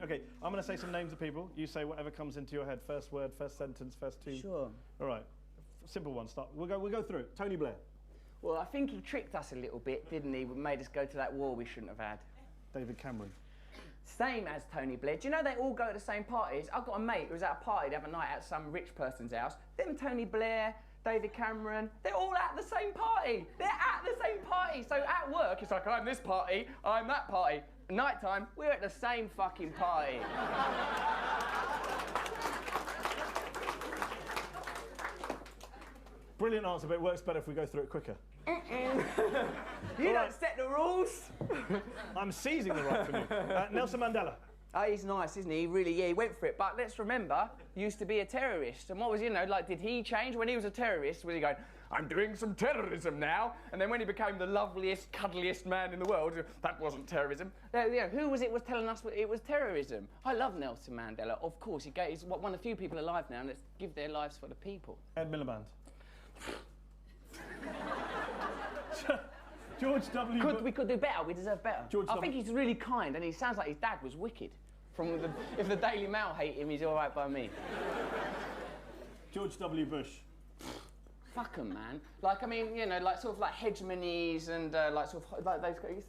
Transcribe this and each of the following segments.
Okay, I'm going to say some names of people. You say whatever comes into your head. First word, first sentence, first two. Sure. All right. Simple one. Start. We'll go through it. Tony Blair. Well, I think he tricked us a little bit, didn't he? Made us go to that war we shouldn't have had. David Cameron. Same as Tony Blair. Do you know they all go to the same parties? I've got a mate who was at a party the other night at some rich person's house. Them Tony Blair, David Cameron, they're all at the same party. They're at the same party. So at work, it's like, I'm this party, I'm that party. Night time, we're at the same fucking party. Brilliant answer, but it works better if we go through it quicker. You don't set the rules. I'm seizing the right from you. Nelson Mandela. Oh, he's nice, isn't he? He really, yeah, he went for it. But let's remember, he used to be a terrorist. And what was, you know, like, did he change? When he was a terrorist, was he going, I'm doing some terrorism now? And then when he became the loveliest, cuddliest man in the world, that wasn't terrorism. You know, who was telling us it was terrorism? I love Nelson Mandela. Of course, he's one of the few people alive now that give their lives for the people. Ed Miliband. George W. We could do better. We deserve better. I think he's really kind, and he sounds like his dad was wicked. If the Daily Mail hate him, he's all right by me. George W. Bush. Fuck 'em, man. Like, I mean, you know, like sort of like hegemonies and like sort of like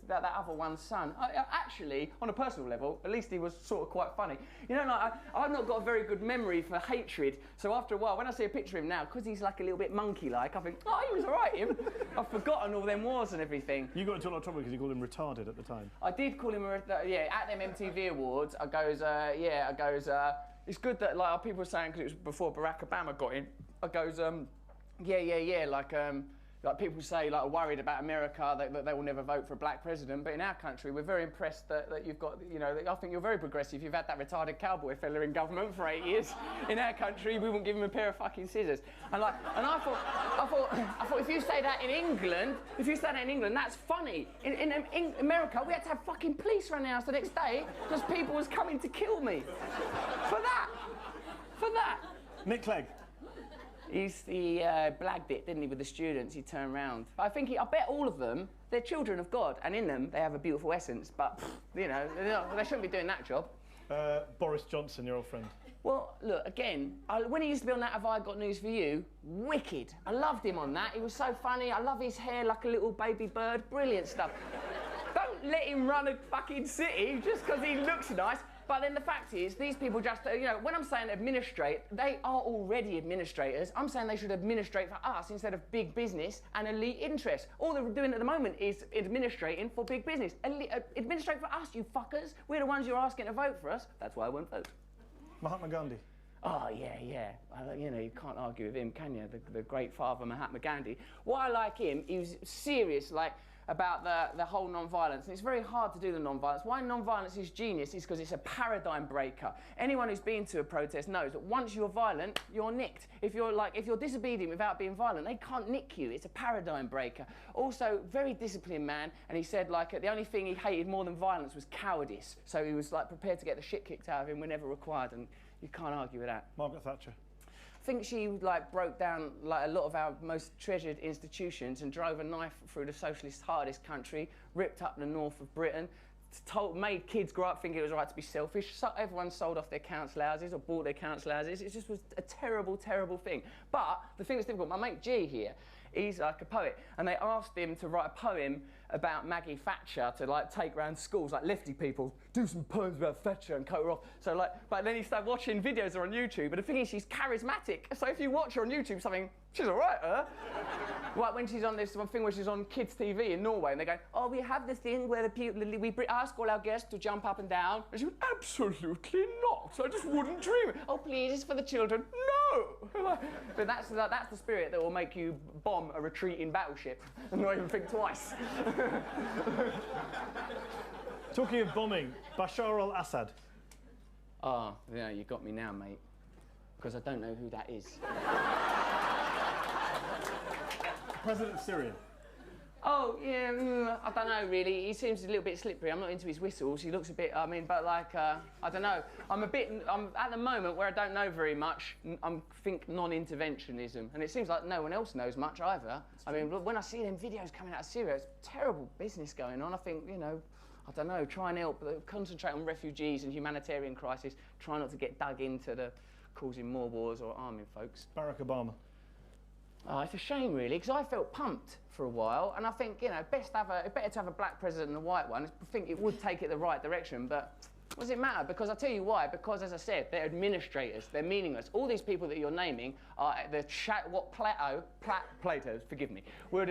that other one's son. Actually, on a personal level, at least he was sort of quite funny. You know, like I've not got a very good memory for hatred. So after a while, when I see a picture of him now, because he's like a little bit monkey-like, I think, oh, he was all right, him. I've forgotten all them wars and everything. You got into a lot of trouble because you called him retarded at the time. I did call him at them MTV Awards. I goes, it's good that like people were saying because it was before Barack Obama got in. I goes, like people say, like, are worried about America, that they will never vote for a black president. But in our country, we're very impressed that you've got, you know, I think you're very progressive. You've had that retarded cowboy fella in government for 8 years. In our country, we wouldn't give him a pair of fucking scissors. And I thought, if you say that in England, that's funny. In America, we had to have fucking police around the house the next day because people was coming to kill me. For that. Nick Clegg. He blagged it, didn't he, with the students? He turned round. I bet all of them, they're children of God, and in them they have a beautiful essence. But you know, they shouldn't be doing that job. Boris Johnson, your old friend. Well, look again. When he used to be on that Have I Got News for You, wicked. I loved him on that. He was so funny. I love his hair like a little baby bird. Brilliant stuff. Don't let him run a fucking city just because he looks nice. But then the fact is, these people just, you know, when I'm saying administrate, they are already administrators. I'm saying they should administrate for us instead of big business and elite interests. All they're doing at the moment is administrating for big business. Administrate for us, you fuckers. We're the ones you're asking to vote for us. That's why I won't vote. Mahatma Gandhi. Oh, yeah. You know, you can't argue with him, can you? The great father, Mahatma Gandhi. Why I like him, he was serious, like, about the whole non-violence. And it's very hard to do the non-violence. Why non-violence is genius is because it's a paradigm breaker. Anyone who's been to a protest knows that once you're violent, you're nicked. If you're disobedient without being violent, they can't nick you. It's a paradigm breaker. Also, very disciplined man, and he said, like, the only thing he hated more than violence was cowardice. So he was, like, prepared to get the shit kicked out of him whenever required, and you can't argue with that. Margaret Thatcher. I think she like broke down like a lot of our most treasured institutions and drove a knife through the socialist hardest country, ripped up the north of Britain, made kids grow up thinking it was right to be selfish. So everyone sold off their council houses or bought their council houses. It just was a terrible, terrible thing. But the thing that's difficult, my mate G here, he's like a poet, and they asked him to write a poem about Maggie Thatcher to like take around schools, like lefty people, do some poems about Thatcher and cut her off. So like, but then he started watching videos of her on YouTube, and the thing is, she's charismatic. So if you watch her on YouTube, something, she's all right, Like when she's on this one thing where she's on kids' TV in Norway, and they go, oh, we have this thing where the people, we ask all our guests to jump up and down. And she went, absolutely not. I just wouldn't dream it. Oh, please, it's for the children. No. But that's the spirit that will make you bomb a retreating battleship and not even think twice. Talking of bombing, Bashar al-Assad. Oh, yeah, you got me now, mate. Because I don't know who that is. President of Syria. Oh, yeah, I don't know, really. He seems a little bit slippery. I'm not into his whistles. He looks a bit, I mean, but like, I don't know. I'm at the moment where I don't know very much, I think non-interventionism. And it seems like no one else knows much either. I mean, when I see them videos coming out of Syria, it's terrible business going on. I think, you know, I don't know, try and help, concentrate on refugees and humanitarian crisis, try not to get dug into the causing more wars or arming folks. Barack Obama. Oh, it's a shame, really, because I felt pumped for a while, and I think, you know, better to have a black president than a white one. I think it would take it the right direction, but what does it matter? Because I'll tell you why. Because, as I said, they're administrators. They're meaningless. All these people that you're naming are what Plato, forgive me, what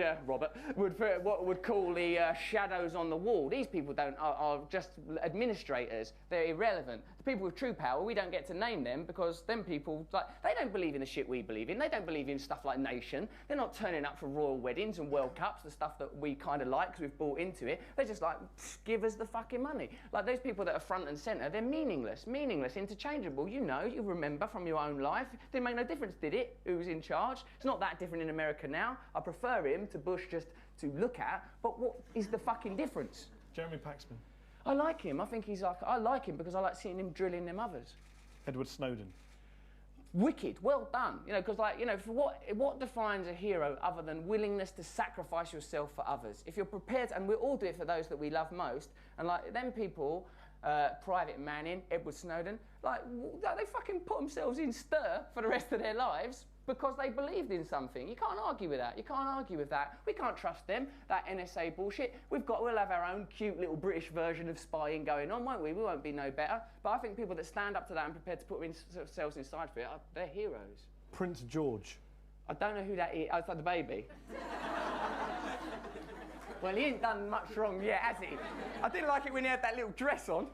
would call the shadows on the wall. These people are just administrators. They're irrelevant. The people with true power, we don't get to name them because them people, like, they don't believe in the shit we believe in. They don't believe in stuff like nation. They're not turning up for royal weddings and World Cups, the stuff that we kind of like because we've bought into it. They're just like, give us the fucking money. Like those people that are front and centre, they're meaningless, interchangeable. You know, you remember from your own life. Didn't make no difference, did it? Who was in charge? It's not that different in America now. I prefer him to Bush just to look at, but what is the fucking difference? Jeremy Paxman. I like him. I think he's like, I like him because I like seeing him drilling them others. Edward Snowden. Wicked, well done. You know, because like, you know, for what defines a hero other than willingness to sacrifice yourself for others? If you're prepared, and we all do it for those that we love most, and like them people, Private Manning, Edward Snowden, like they fucking put themselves in stir for the rest of their lives because they believed in something. You can't argue with that. You can't argue with that. We can't trust them, that NSA bullshit. We'll have our own cute little British version of spying going on, won't we? We won't be no better. But I think people that stand up to that and prepared to put themselves inside for it, they're heroes. Prince George. I don't know who that is. Oh, it's like the baby. Well, he ain't done much wrong yet, has he? I didn't like it when he had that little dress on.